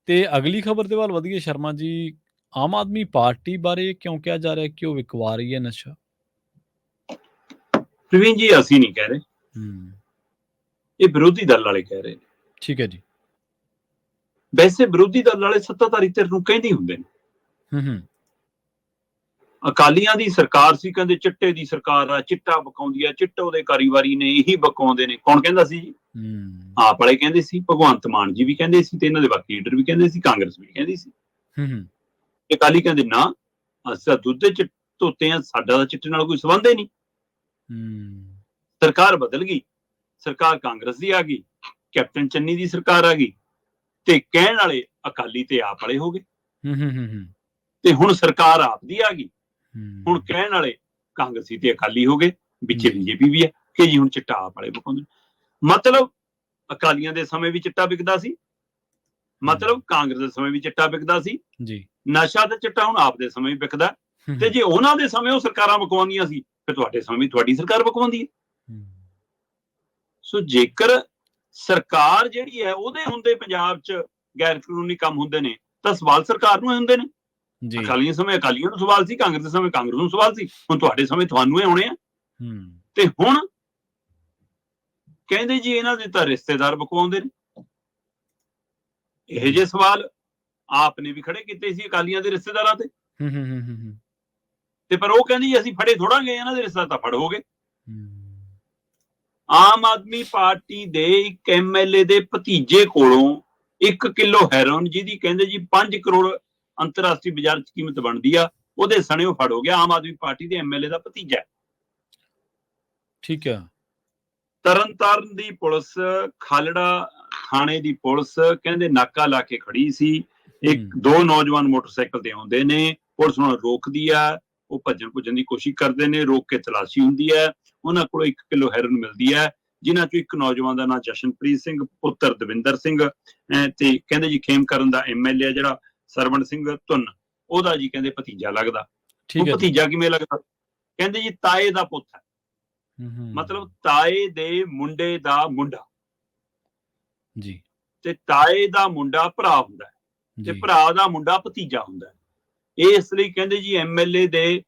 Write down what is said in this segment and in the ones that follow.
ਤੇ ਅਗਲੀ ਖਬਰ ਦੇ ਵੱਲ ਵਧੀਏ ਸ਼ਰਮਾ ਜੀ। ਆਮ ਆਦਮੀ ਪਾਰਟੀ ਬਾਰੇ ਕਿਉਂ ਕਿਹਾ ਜਾ ਰਿਹਾ ਕਿ ਉਹ ਵਿਕਵਾ ਰਹੀ ਹੈ ਨਸ਼ਾ? ਪ੍ਰਵੀਨ ਜੀ, ਅਸੀਂ ਨਹੀਂ ਕਹਿ ਰਹੇ, ਇਹ ਵਿਰੋਧੀ ਦਲ ਵਾਲੇ ਕਹਿ ਰਹੇ ਨੇ। ਠੀਕ ਹੈ ਜੀ। ਵੈਸੇ ਵਿਰੋਧੀ ਦਲ ਵਾਲੇ ਸੱਤਾਧਾਰੀ ਧਿਰ ਨੂੰ ਕਹਿੰਦੇ ਹੁੰਦੇ ਨੇ। ਅਕਾਲੀਆਂ ਦੀ ਸਰਕਾਰ ਸੀ, ਕਹਿੰਦੇ ਚਿੱਟੇ ਦੀ ਸਰਕਾਰ ਆ, ਚਿੱਟਾ ਬਕਾਉਂਦੀ ਆ, ਚਿੱਟੋ ਦੇ ਕਾਰੀਵਾਰੀ ਨੇ, ਇਹੀ ਬਕਾਉਂਦੇ ਨੇ। ਕੌਣ ਕਹਿੰਦਾ ਸੀ ਜੀ? ਆਪ ਵਾਲੇ ਕਹਿੰਦੇ ਸੀ, ਭਗਵੰਤ ਮਾਨ ਜੀ ਵੀ ਕਹਿੰਦੇ ਸੀ, ਤੇ ਇਹਨਾਂ ਦੇ ਬਾਕੀ ਲੀਡਰ ਵੀ ਕਹਿੰਦੇ ਸੀ, ਕਾਂਗਰਸ ਵੀ ਕਹਿੰਦੀ ਸੀ। ਅਕਾਲੀ ਕਹਿੰਦੇ ਨਾ, ਅਸੀਂ ਤਾਂ ਦੁੱਧ ਚ ਧੋਤੇ ਆ, ਸਾਡਾ ਤਾਂ ਚਿੱਟੇ ਨਾਲ ਕੋਈ ਸੰਬੰਧ ਹੀ ਨਹੀਂ। ਸਰਕਾਰ ਬਦਲ ਗਈ, ਸਰਕਾਰ ਕਾਂਗਰਸ ਦੀ ਆ ਗਈ, ਕੈਪਟਨ ਚੰਨੀ ਦੀ ਸਰਕਾਰ ਆ ਗਈ, ਤੇ ਕਹਿਣ ਵਾਲੇ ਅਕਾਲੀ ਤੇ ਆਪ ਵਾਲੇ ਹੋ ਗਏ। ਤੇ ਹੁਣ ਸਰਕਾਰ ਆਪ ਦੀ ਆ ਗਈ, ਹੁਣ ਕਹਿਣ ਵਾਲੇ ਕਾਂਗਰਸੀ ਤੇ ਅਕਾਲੀ ਹੋ ਗਏ, ਵਿੱਚੇ ਬੀਜੇਪੀ ਵੀ ਹੈ ਕਿ ਜੀ ਹੁਣ ਚਿੱਟਾ ਆਪ ਵਾਲੇ ਬਕਾਉਂਦੇ। ਮਤਲਬ ਅਕਾਲੀਆਂ ਦੇ ਸਮੇਂ ਵੀ ਚਿੱਟਾ ਵਿਕਦਾ ਸੀ, ਮਤਲਬ ਕਾਂਗਰਸ ਦੇ ਸਮੇਂ ਵੀ ਚਿੱਟਾ ਵਿਕਦਾ ਸੀ ਜੀ। ਨਸ਼ਾ ਤੇ ਚਿੱਟਾ ਹੁਣ ਆਪ ਦੇ ਸਮੇਂ ਵੀ ਵਿਕਦਾ, ਤੇ ਜੇ ਉਹਨਾਂ ਦੇ ਸਮੇਂ ਉਹ ਸਰਕਾਰਾਂ ਬਕਵਾਉਂਦੀਆਂ ਸੀ, ਫਿਰ ਤੁਹਾਡੇ ਸਮੇਂ ਤੁਹਾਡੀ ਸਰਕਾਰ ਬਕਵਾਉਂਦੀ ਹੈ। ਸੋ ਜੇਕਰ ਸਰਕਾਰ ਜਿਹੜੀ ਹੈ ਉਹਦੇ ਹੁੰਦੇ ਪੰਜਾਬ 'ਚ ਗੈਰ ਕਾਨੂੰਨੀ ਕੰਮ ਹੁੰਦੇ ਨੇ, ਤਾਂ ਸਵਾਲ ਸਰਕਾਰ ਨੂੰ ਹੁੰਦੇ ਨੇ। ਅਕਾਲੀਆਂ ਸਮੇਂ ਅਕਾਲੀਆਂ ਨੂੰ ਸਵਾਲ ਸੀ, ਕਾਂਗਰਸ ਦੇ ਸਮੇਂ ਕਾਂਗਰਸ ਨੂੰ ਸਵਾਲ ਸੀ, ਹੁਣ ਤੁਹਾਡੇ ਸਮੇਂ ਤੁਹਾਨੂੰ ਇਹ ਆਉਣੇ ਆ। ਤੇ ਹੁਣ ਕਹਿੰਦੇ ਜੀ ਇਹਨਾਂ ਦੇ ਤਾਂ ਰਿਸ਼ਤੇਦਾਰ ਬਕਵਾਉਂਦੇ ਨੇ। ਇਹੋ ਜਿਹੇ ਸਵਾਲ ਆਪ ਨੇ ਵੀ ਖੜੇ ਕੀਤੇ ਸੀ ਅਕਾਲੀਆਂ ਦੇ ਰਿਸ਼ਤੇਦਾਰਾਂ ਤੇ ਪਰ ਉਹ ਕਹਿੰਦੀ ਅਸੀਂ ਫੜੇ ਥੋੜਾ ਗਏ, ਇਹਨਾਂ ਦੇ ਰਿਸ਼ਤੇਦਾਰ ਤਾਂ ਫੜ ਹੋ ਗਏ। ਆਮ ਆਦਮੀ ਪਾਰਟੀ ਦੇ ਇੱਕ MLA ਦੇ ਭਤੀਜੇ ਕੋਲੋਂ 1 ਕਿਲੋ ਹੈਰੋਇਨ, ਜਿਹਦੀ ਕਹਿੰਦੇ ਜੀ 5 ਕਰੋੜ ਅੰਤਰਰਾਸ਼ਟਰੀ ਬਾਜ਼ਾਰ 'ਚ ਕੀਮਤ ਬਣਦੀ ਆ, ਉਹਦੇ ਸਣੇ ਉਹ ਫੜ ਹੋ ਗਿਆ। ਆਮ ਆਦਮੀ ਪਾਰਟੀ ਦੇ MLA ਦਾ ਭਤੀਜਾ। ਠੀਕ ਹੈ। ਤਰਨਤਾਰਨ ਦੀ ਪੁਲਿਸ, ਖਾਲੜਾ ਥਾਣੇ ਦੀ ਪੁਲਿਸ ਕਹਿੰਦੇ ਨਾਕਾ ਲਾ ਕੇ ਖੜੀ ਸੀ। ਦੋ ਨੌਜਵਾਨ ਮੋਟਰਸਾਈਕਲ ਤੇ ਆਉਂਦੇ ਨੇ, ਪੁਲਿਸ ਉਹਨਾਂ ਨੂੰ ਰੋਕਦੀ ਆ, ਉਹ ਭੱਜਣ ਦੀ ਕੋਸ਼ਿਸ਼ ਕਰਦੇ ਨੇ, ਰੋਕ ਕੇ ਤਲਾਸ਼ੀ ਹੁੰਦੀ ਹੈ, ਉਹਨਾਂ ਕੋਲ 1 ਕਿਲੋ ਹੈਰੋਇਨ ਮਿਲਦੀ ਹੈ, ਜਿਨ੍ਹਾਂ ਚੋਂ ਇੱਕ ਨੌਜਵਾਨ ਦਾ ਨਾਂ ਜਸ਼ਨਪ੍ਰੀਤ ਸਿੰਘ ਪੁੱਤਰ ਦਵਿੰਦਰ ਸਿੰਘ, ਤੇ ਕਹਿੰਦੇ ਜੀ ਖੇਮਕਰਨ ਦਾ MLA ਜਿਹੜਾ ਸਰਵਣ ਸਿੰਘ ਧੁੰਨ, ਉਹਦਾ ਜੀ ਕਹਿੰਦੇ ਭਤੀਜਾ ਲੱਗਦਾ। ਉਹ ਭਤੀਜਾ ਕਿਵੇਂ ਲੱਗਦਾ? ਕਹਿੰਦੇ ਜੀ ਤਾਏ ਦਾ ਪੁੱਤ ਹੈ, ਮਤਲਬ ਤਾਏ ਦੇ ਮੁੰਡੇ ਦਾ ਮੁੰਡਾ ਜੀ, ਤੇ ਤਾਏ ਦਾ ਮੁੰਡਾ ਭਰਾ ਹੁੰਦਾ ਤੇ ਭਰਾ ਦਾ ਮੁੰਡਾ ਭਤੀਜਾ ਹੁੰਦਾ। ਇਸ ਲਈ ਕਹਿੰਦੇ ਜੀ MLA ਦੇ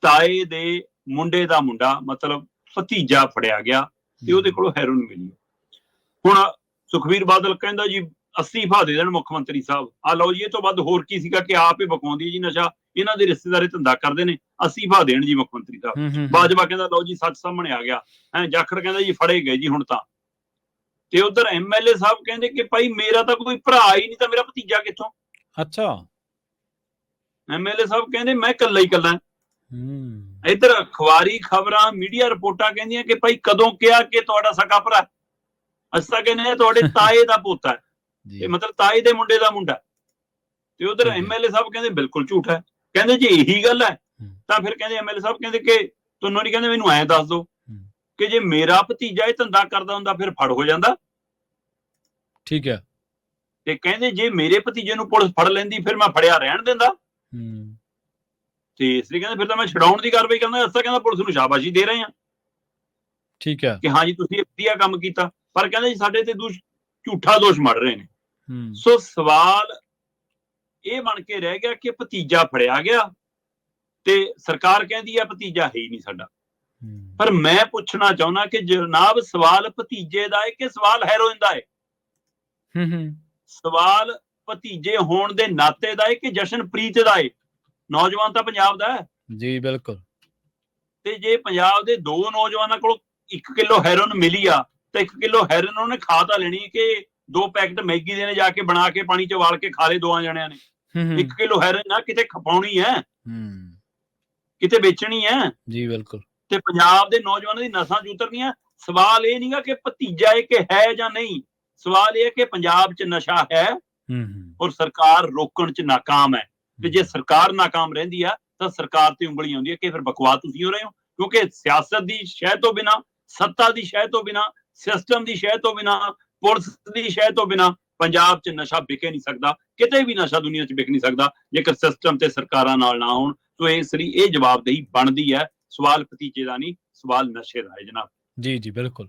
ਤਾਏ ਦੇ ਮੁੰਡੇ ਦਾ ਮੁੰਡਾ ਮਤਲਬ ਭਤੀਜਾ ਫੜਿਆ ਗਿਆ ਤੇ ਉਹਦੇ ਕੋਲੋਂ ਹੈਰੋਇਨ ਮਿਲੀ। ਹੁਣ ਸੁਖਬੀਰ ਬਾਦਲ ਕਹਿੰਦਾ ਜੀ ਅਸਤੀਫਾ ਦੇ ਦੇਣ ਮੁੱਖ ਮੰਤਰੀ ਸਾਹਿਬ। ਆ ਲਓ ਜੀ, ਇਹ ਤੋਂ ਵੱਧ ਹੋਰ ਕੀ ਸੀਗਾ ਕਿ ਆਪ ਹੀ ਬਕਾਉਂਦੀ ਜੀ ਨਸ਼ਾ, ਇਹਨਾਂ ਦੇ ਰਿਸ਼ਤੇਦਾਰੀ ਧੰਦਾ ਕਰਦੇ ਨੇ, ਅਸਤੀਫਾ ਦੇਣ ਜੀ ਮੁੱਖ ਮੰਤਰੀ ਸਾਹਿਬ। ਬਾਜਵਾ ਕਹਿੰਦਾ ਲਓ ਜੀ ਸੱਚ ਸਾਹਮਣੇ ਆ ਗਿਆ। ਜਾਖੜ ਕਹਿੰਦਾ ਜੀ ਫੜੇ ਗਏ ਜੀ ਹੁਣ ਤਾਂ। ਤੇ ਉਧਰ MLA ਸਾਹਿਬ ਕਹਿੰਦੇ ਕਿ ਭਾਈ ਮੇਰਾ ਤਾਂ ਕੋਈ ਭਰਾ ਹੀ ਨਹੀਂ, ਤਾਂ ਮੇਰਾ ਭਤੀਜਾ ਕਿੱਥੋਂ? ਅੱਛਾ। MLA ਸਾਹਿਬ ਕਹਿੰਦੇ ਮੈਂ ਇਕੱਲਾ ਹੀ ਇਕੱਲਾ। ਇੱਧਰ ਅਖਬਾਰੀ ਖਬਰਾਂ, ਮੀਡੀਆ ਰਿਪੋਰਟਾਂ ਕਹਿੰਦੀਆਂ ਕਿ ਭਾਈ ਕਦੋਂ ਕਿਹਾ ਕਿ ਤੁਹਾਡਾ ਸਕਾ ਭਰਾ? ਅਸੀਂ ਤਾਂ ਕਹਿੰਦੇ ਤੁਹਾਡੇ ਤਾਏ ਦਾ ਪੁੱਤ ਹੈ, ਇਹ ਮਤਲਬ ਤਾਏ ਦੇ ਮੁੰਡੇ ਦਾ ਮੁੰਡਾ। ਤੇ ਉਧਰ MLA ਸਾਹਿਬ ਕਹਿੰਦੇ ਬਿਲਕੁਲ ਝੂਠ ਹੈ। ਕਹਿੰਦੇ ਜੇ ਇਹੀ ਗੱਲ ਹੈ ਤਾਂ ਫਿਰ ਕਹਿੰਦੇ MLA ਸਾਹਿਬ ਕਹਿੰਦੇ ਕਿ ਤੁਹਾਨੂੰ ਨਹੀਂ, ਕਹਿੰਦੇ ਮੈਨੂੰ ਐਂ ਦੱਸ ਦਿਓ ਕਿ ਜੇ ਮੇਰਾ ਭਤੀਜਾ ਇਹ ਧੰਦਾ ਕਰਦਾ ਹੁੰਦਾ ਫਿਰ ਫੜ ਹੋ ਜਾਂਦਾ। ਠੀਕ ਹੈ। ਤੇ ਕਹਿੰਦੇ ਜੇ ਮੇਰੇ ਭਤੀਜੇ ਨੂੰ ਪੁਲਿਸ ਫੜ ਲੈਂਦੀ ਫਿਰ ਮੈਂ ਫੜਿਆ ਰਹਿਣ ਦਿੰਦਾ। ਤੇ ਇਸ ਲਈ ਕਹਿੰਦੇ ਫਿਰ ਤਾਂ ਮੈਂ ਛਡਾਉਣ ਦੀ ਕਾਰਵਾਈ ਕਰਦਾ। ਅਸਾਂ ਕਹਿੰਦਾ ਪੁਲਿਸ ਨੂੰ ਸ਼ਾਬਾਸ਼ੀ ਦੇ ਰਹੇ ਹਾਂ। ਠੀਕ ਹੈ ਕਿ ਹਾਂ ਜੀ ਤੁਸੀਂ ਵਧੀਆ ਕੰਮ ਕੀਤਾ, ਪਰ ਕਹਿੰਦੇ ਜੀ ਸਾਡੇ ਤੇ ਝੂਠਾ ਦੋਸ਼ ਮੜ ਰਹੇ ਨੇ। ਸੋ ਸਵਾਲ ਇਹ ਬਣ ਕੇ ਰਹਿ ਗਿਆ ਕਿ ਭਤੀਜਾ ਫੜਿਆ ਗਿਆ ਤੇ ਸਰਕਾਰ ਕਹਿੰਦੀ ਆ ਭਤੀਜਾ ਹੈ ਹੀ ਨਹੀਂ ਸਾਡਾ। ਪਰ ਮੈਂ ਪੁੱਛਣਾ ਚਾਹੁੰਦਾ ਕਿ ਜਨਾਬ ਸਵਾਲ ਭਤੀਜੇ ਦਾ ਹੈ ਕਿ ਸਵਾਲ ਹੈਰੋਇਨ ਦਾ ਹੈ? ਸਵਾਲ ਭਤੀਜੇ ਹੋਣ ਦੇ ਨਾਤੇ ਦਾ ਹੈ ਕਿ ਜਸ਼ਨਪ੍ਰੀਤ ਦਾ ਹੈ? ਨੌਜਵਾਨ ਤਾਂ ਪੰਜਾਬ ਦਾ ਹੈ ਜੀ। ਬਿਲਕੁਲ। ਤੇ ਜੇ ਪੰਜਾਬ ਦੇ ਦੋ ਨੌਜਵਾਨਾਂ ਕੋਲ 1 ਕਿਲੋ ਹੈਰੋਇਨ ਮਿਲੀ ਆ ਤਾਂ 1 ਕਿਲੋ ਹੈਰੋਇਨ ਉਹਨੇ ਖਾ ਤਾਂ ਲੈਣੀ ਕਿ 2 ਪੈਕਟ ਮੈਗੀ ਦੇ ਨੇ ਜਾ ਕੇ ਬਣਾ ਕੇ ਪਾਣੀ ਚ ਉਬਾਲ ਕੇ ਖਾ ਲਏ ਦੋਆਂ ਜਣਿਆਂ ਨੇ। 1 ਕਿਲੋ ਹੈਰੋਇਨ ਨਾ ਕਿਤੇ ਖਪਾਉਣੀ ਹੈ, ਕਿਤੇ ਵੇਚਣੀ ਹੈ ਜੀ। ਬਿਲਕੁਲ। ਤੇ ਪੰਜਾਬ ਦੇ ਨੌਜਵਾਨਾਂ ਦੀ ਨਸਾਂ ਚ ਉਤਰਨੀਆਂ। ਸਵਾਲ ਇਹ ਨਹੀਂਗਾ ਕਿ ਭਤੀਜਾ ਇਹ ਕਿ ਹੈ ਜਾਂ ਨਹੀਂ, ਸਵਾਲ ਇਹ ਕਿ ਪੰਜਾਬ ਚ ਨਸ਼ਾ ਹੈ ਔਰ ਸਰਕਾਰ ਰੋਕਣ ਚ ਨਾਕਾਮ ਹੈ। ਤੇ ਜੇ ਸਰਕਾਰ ਨਾਕਾਮ ਰਹਿੰਦੀ ਆ ਤਾਂ ਸਰਕਾਰ ਤੇ ਉਂਗਲੀ ਆਉਂਦੀ ਹੈ ਕਿ ਫਿਰ ਬਕਵਾਸ ਤੁਸੀਂ ਹੋ ਰਹੇ ਹੋ। ਕਿਉਂਕਿ ਸਿਆਸਤ ਦੀ ਸ਼ਹਿ ਤੋਂ ਬਿਨਾਂ, ਸੱਤਾ ਦੀ ਸ਼ਹਿ ਤੋਂ ਬਿਨਾਂ, ਸਿਸਟਮ ਦੀ ਸ਼ਹਿ ਤੋਂ ਬਿਨਾਂ, ਪੁਲਿਸ ਦੀ ਸ਼ਹਿ ਤੋਂ ਬਿਨਾਂ ਪੰਜਾਬ 'ਚ ਨਸ਼ਾ ਵਿਕ ਨਹੀਂ ਸਕਦਾ। ਕਿਤੇ ਵੀ ਨਸ਼ਾ ਦੁਨੀਆ 'ਚ ਵਿਕ ਨਹੀਂ ਸਕਦਾ ਜੇਕਰ ਸਿਸਟਮ ਤੇ ਸਰਕਾਰਾਂ ਨਾਲ ਨਾ ਹੋਣ। ਸੋ ਇਸ ਲਈ ਇਹ ਜਵਾਬਦੇਹੀ ਬਣਦੀ ਹੈ। ਸਵਾਲ ਭਤੀਜੇ ਦਾ ਨਹੀਂ, ਸਵਾਲ ਨਸ਼ੇ ਦਾ ਹੈ ਜਨਾਬ। ਜੀ ਜੀ ਬਿਲਕੁਲ।